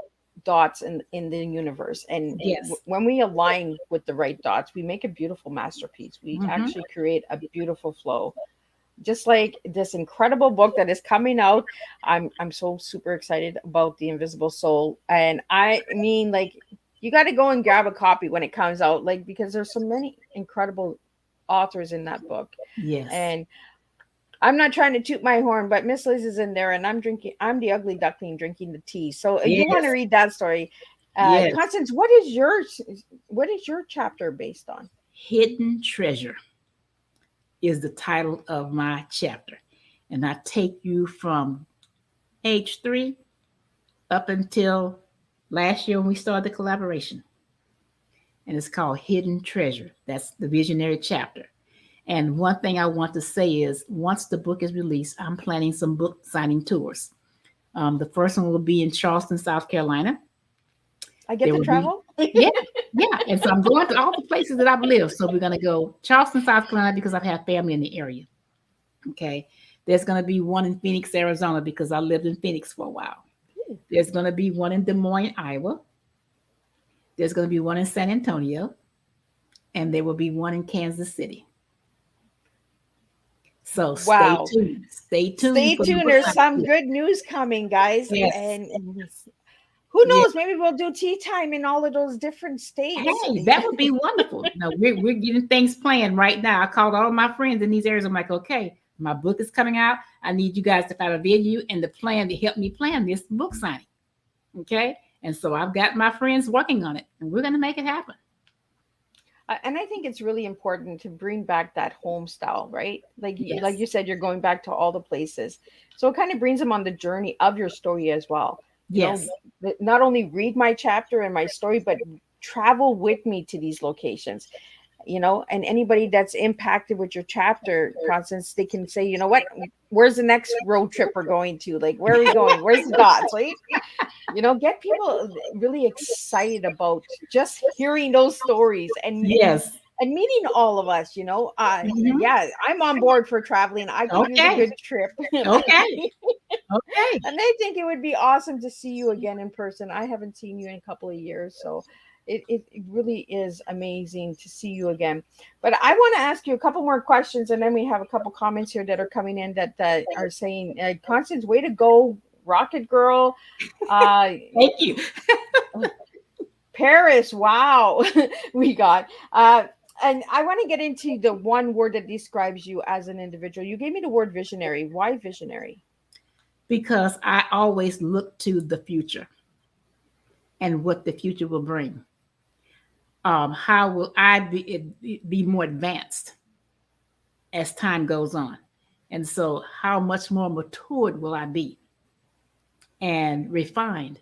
dots in the universe. And yes, when we align with the right dots, we make a beautiful masterpiece. We actually create a beautiful flow. Just like this incredible book that is coming out. I'm so super excited about The Invisible Soul. And I mean, like, you got to go and grab a copy when it comes out, like, because there's so many incredible authors in that book. Yes. And I'm not trying to toot my horn, but Miss Liz is in there and I'm the ugly duckling drinking the tea. So you want to read that story. Constance, what is your chapter based on? Hidden Treasure is the title of my chapter. And I take you from age 3 up until last year when we started the collaboration. And it's called Hidden Treasure. That's the visionary chapter. And one thing I want to say is once the book is released, I'm planning some book signing tours. The first one will be in Charleston, South Carolina. I get to travel? Yeah. And so I'm going to all the places that I've lived. So we're going to go Charleston, South Carolina, because I've had family in the area. Okay. There's going to be one in Phoenix, Arizona, because I lived in Phoenix for a while. There's going to be one in Des Moines, Iowa. There's going to be one in San Antonio. And there will be one in Kansas City. So stay tuned. Stay tuned. There's some good news coming, guys. Yes. And who knows? Maybe we'll do tea time in all of those different states. Hey, that would be wonderful. No, we're getting things planned right now. I called all my friends in these areas. I'm like, okay, my book is coming out. I need you guys to find a venue and the plan to help me plan this book signing. Okay. And so I've got my friends working on it and we're going to make it happen. And I think it's really important to bring back that home style, right? Like you said, you're going back to all the places. So it kind of brings them on the journey of your story as well. Yes. Not only read my chapter and my story, but travel with me to these locations, and anybody that's impacted with your chapter, Constance, they can say, you know what, where's the next road trip we're going to? Like, where are we going? Where's the dots, right? Get people really excited about just hearing those stories and meeting all of us, Yeah, I'm on board for traveling. I could use a good trip. Okay. And I think it would be awesome to see you again in person. I haven't seen you in a couple of years. So it really is amazing to see you again. But I want to ask you a couple more questions, and then we have a couple comments here that are coming in that are saying, Constance, way to go, Rocket Girl. Thank you. Paris, wow, we got. And I want to get into the one word that describes you as an individual. You gave me the word visionary. Why visionary? Because I always look to the future and what the future will bring. How will I be more advanced as time goes on? And so how much more matured will I be and refined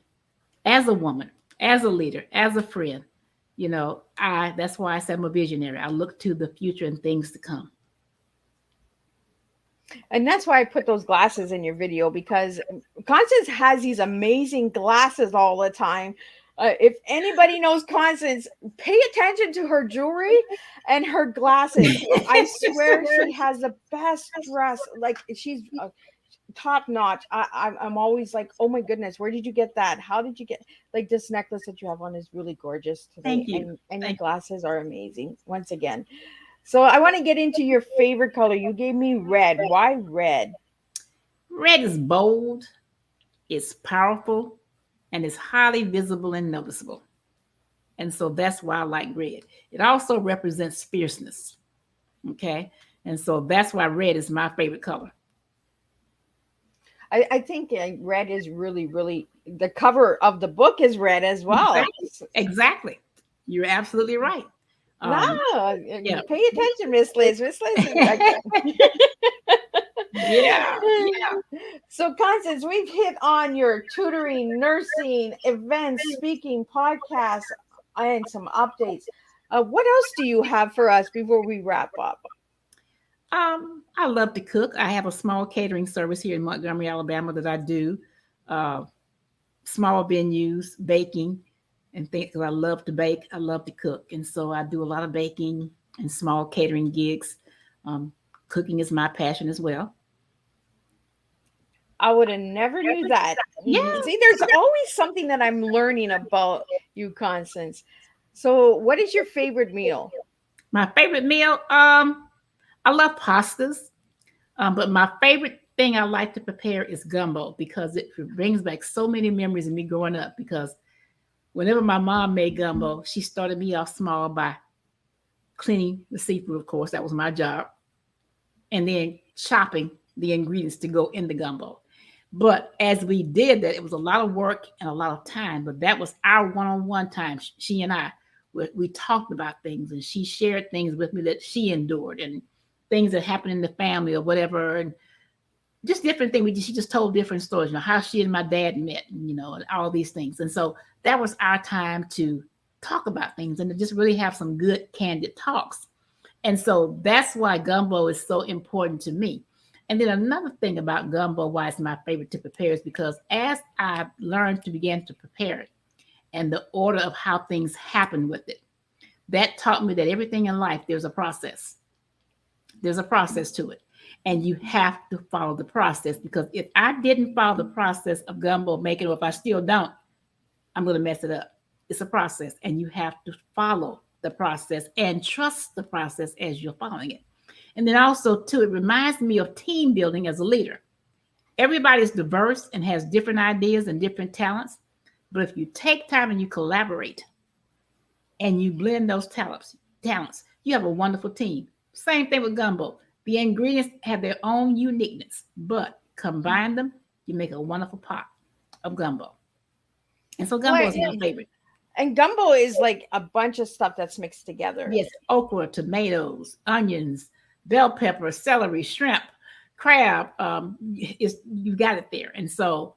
as a woman, as a leader, as a friend? You know, that's why I said I'm a visionary. I look to the future and things to come. And that's why I put those glasses in your video, because Constance has these amazing glasses all the time. If anybody knows Constance, pay attention to her jewelry and her glasses. I swear she has the best dress. Like, she's top notch. I'm always like, oh my goodness, where did you get that? How did you get, like, this necklace that you have on is really gorgeous today. Thank you. And your glasses are amazing once again. So I want to get into your favorite color. You gave me red. Why red? Red is bold, it's powerful, and it's highly visible and noticeable. And so that's why I like red. It also represents fierceness. Okay. And so that's why red is my favorite color. I think red is really, really, the cover of the book is red as well. Exactly. You're absolutely right. Yeah. Pay attention, Miss Liz. Miss Liz. Yeah. So, Constance, we've hit on your tutoring, nursing, events, speaking, podcasts, and some updates. What else do you have for us before we wrap up? I love to cook. I have a small catering service here in Montgomery, Alabama that I do. Small venues, baking, and things. I love to bake. I love to cook. And so I do a lot of baking and small catering gigs. Cooking is my passion as well. I would have never knew that. Yeah. See, there's always something that I'm learning about you, Constance. So what is your favorite meal? My favorite meal, I love pastas, but my favorite thing I like to prepare is gumbo, because it brings back so many memories of me growing up. Because whenever my mom made gumbo, she started me off small by cleaning the seafood, of course, that was my job, and then chopping the ingredients to go in the gumbo. But as we did that, it was a lot of work and a lot of time, but that was our one-on-one time. She and I, we talked about things, and she shared things with me that she endured and things that happened in the family or whatever, and just different things. She just told different stories, how she and my dad met, and all these things. And so that was our time to talk about things and to just really have some good, candid talks. And so that's why gumbo is so important to me. And then another thing about gumbo, why it's my favorite to prepare, is because as I learned to begin to prepare it and the order of how things happen with it, that taught me that everything in life, there's a process. There's a process to it. And you have to follow the process, because if I didn't follow the process of gumbo making, or if I still don't, I'm going to mess it up. It's a process, and you have to follow the process and trust the process as you're following it. And then also, too, it reminds me of team building as a leader. Everybody's diverse and has different ideas and different talents. But if you take time and you collaborate and you blend those talents, you have a wonderful team. Same thing with gumbo. The ingredients have their own uniqueness, but combine them, you make a wonderful pot of gumbo. And so gumbo is my favorite. And gumbo is like a bunch of stuff that's mixed together. Yes, okra, tomatoes, onions, bell pepper, celery, shrimp, crab. You got it there. And so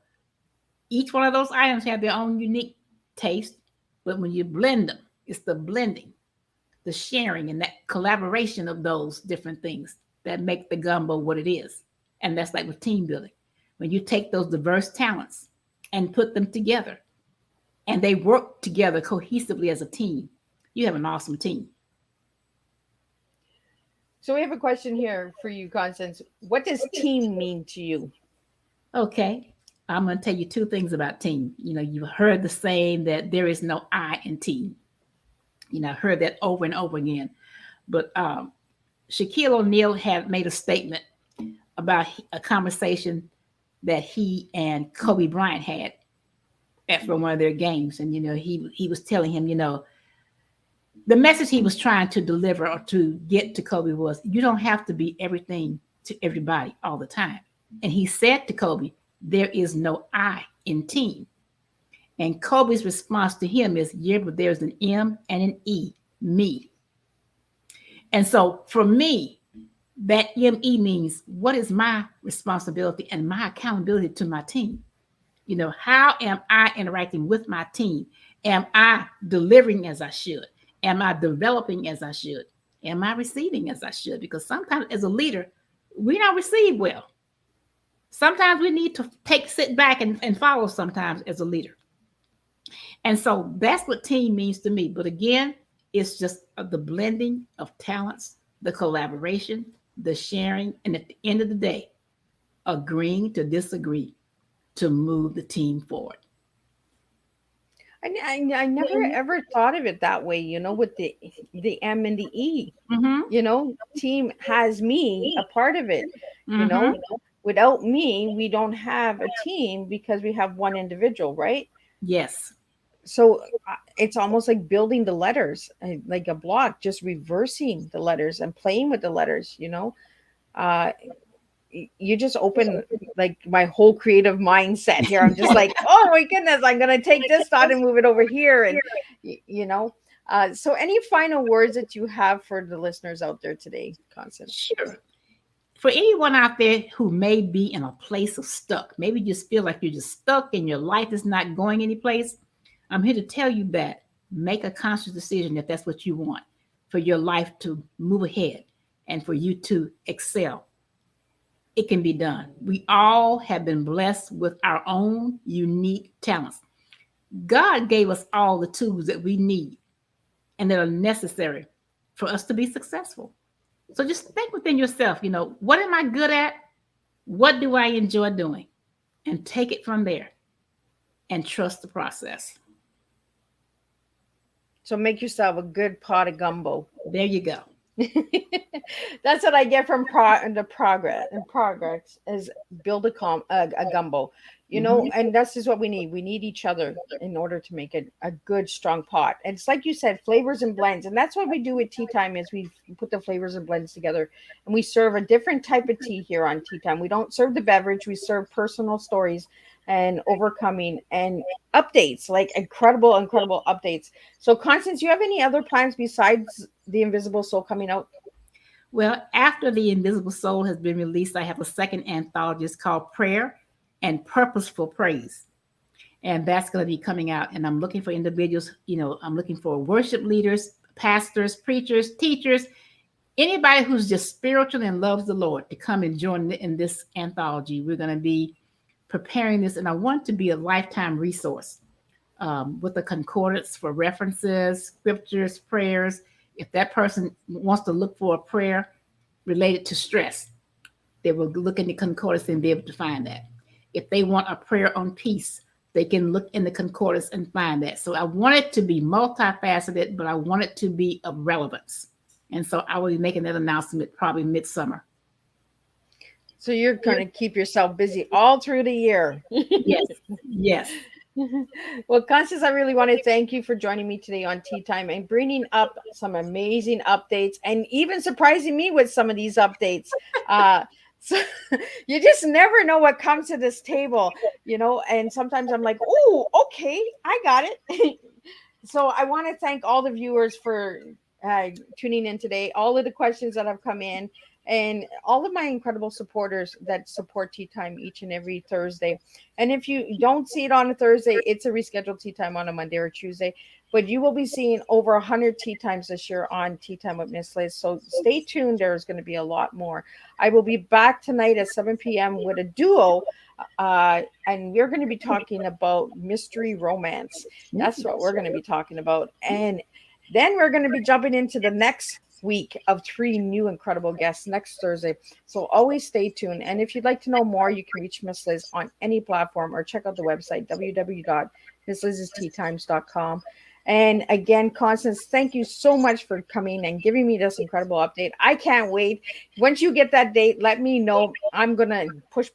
each one of those items have their own unique taste, but when you blend them, it's the blending, the sharing, and that collaboration of those different things that make the gumbo what it is. And that's like with team building. When you take those diverse talents and put them together, and they work together cohesively as a team, you have an awesome team. So we have a question here for you, Constance. What does team mean to you? Okay. I'm going to tell you two things about team. You've heard the saying that there is no I in team. heard that over and over again. But Shaquille O'Neal had made a statement about a conversation that he and Kobe Bryant had after one of their games. And, he was telling him, the message he was trying to deliver or to get to Kobe was, you don't have to be everything to everybody all the time. And he said to Kobe, there is no I in team. And Kobe's response to him is, yeah, but there's an M and an E, me. And so for me, that ME means, what is my responsibility and my accountability to my team? How am I interacting with my team? Am I delivering as I should? Am I developing as I should? Am I receiving as I should? Because sometimes as a leader, we don't receive well. Sometimes we need to sit back and follow sometimes as a leader. And so that's what team means to me. But again, it's just the blending of talents, the collaboration, the sharing, and at the end of the day, agreeing to disagree to move the team forward. I never ever thought of it that way, with the M and the E. Team has me a part of it. Without me, we don't have a team because we have one individual, right? Yes. So it's almost like building the letters, like a block, just reversing the letters and playing with the letters. You just open like my whole creative mindset here. I'm just like, oh my goodness, I'm going to take this thought and move it over here. And, so any final words that you have for the listeners out there today, Constance? Sure. For anyone out there who may be in a place of stuck, maybe you just feel like you're just stuck and your life is not going anyplace, I'm here to tell you that make a conscious decision if that's what you want, for your life to move ahead and for you to excel. It can be done. We all have been blessed with our own unique talents. God gave us all the tools that we need and that are necessary for us to be successful. So just think within yourself, what am I good at? What do I enjoy doing? And take it from there and trust the process. So make yourself a good pot of gumbo. There you go. That's what I get from the progress is build a gumbo, and that's just what we need. We need each other in order to make it a good, strong pot. And it's like you said, flavors and blends. And that's what we do at Teatime is we put the flavors and blends together and we serve a different type of tea here on Teatime. We don't serve the beverage. We serve personal stories and overcoming and updates, like incredible updates. So Constance, you have any other plans besides The Invisible Soul coming out? Well, after The Invisible Soul has been released, I have a second anthology. It's called Prayer and Purposeful Praise. And that's going to be coming out. And I'm looking for individuals, I'm looking for worship leaders, pastors, preachers, teachers, anybody who's just spiritual and loves the Lord to come and join in this anthology. We're going to be preparing this, and I want to be a lifetime resource with a concordance for references, scriptures, prayers. If that person wants to look for a prayer related to stress, they will look in the concordance and be able to find that. If they want a prayer on peace, they can look in the concordance and find that. So I want it to be multifaceted, but I want it to be of relevance. And so I will be making that announcement probably midsummer. So you're going to keep yourself busy all through the year. Yes. Well, Constance, I really want to thank you for joining me today on Teatime and bringing up some amazing updates and even surprising me with some of these updates. So you just never know what comes to this table, and sometimes I'm like, oh, okay, I got it. So I want to thank all the viewers for tuning in today, all of the questions that have come in, and all of my incredible supporters that support Teatime each and every Thursday. And if you don't see it on a Thursday, it's a rescheduled Teatime on a Monday or Tuesday. But you will be seeing over 100 Teatimes this year on Teatime with Miss Liz. So stay tuned. There's going to be a lot more. I will be back tonight at 7 p.m. with a duo. And we're going to be talking about mystery romance. That's what we're going to be talking about. And then we're going to be jumping into the next week of 3 new incredible guests next Thursday. So always stay tuned. And if you'd like to know more, you can reach Miss Liz on any platform or check out the website, www.misslizsteatimes.com. And again, Constance, thank you so much for coming and giving me this incredible update. I can't wait. Once you get that date, let me know. I'm going to push.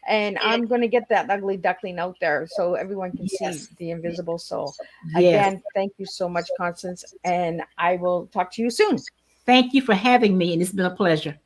And I'm going to get that ugly duckling out there so everyone can see the invisible soul. Yes. Again, thank you so much, Constance. And I will talk to you soon. Thank you for having me, and it's been a pleasure.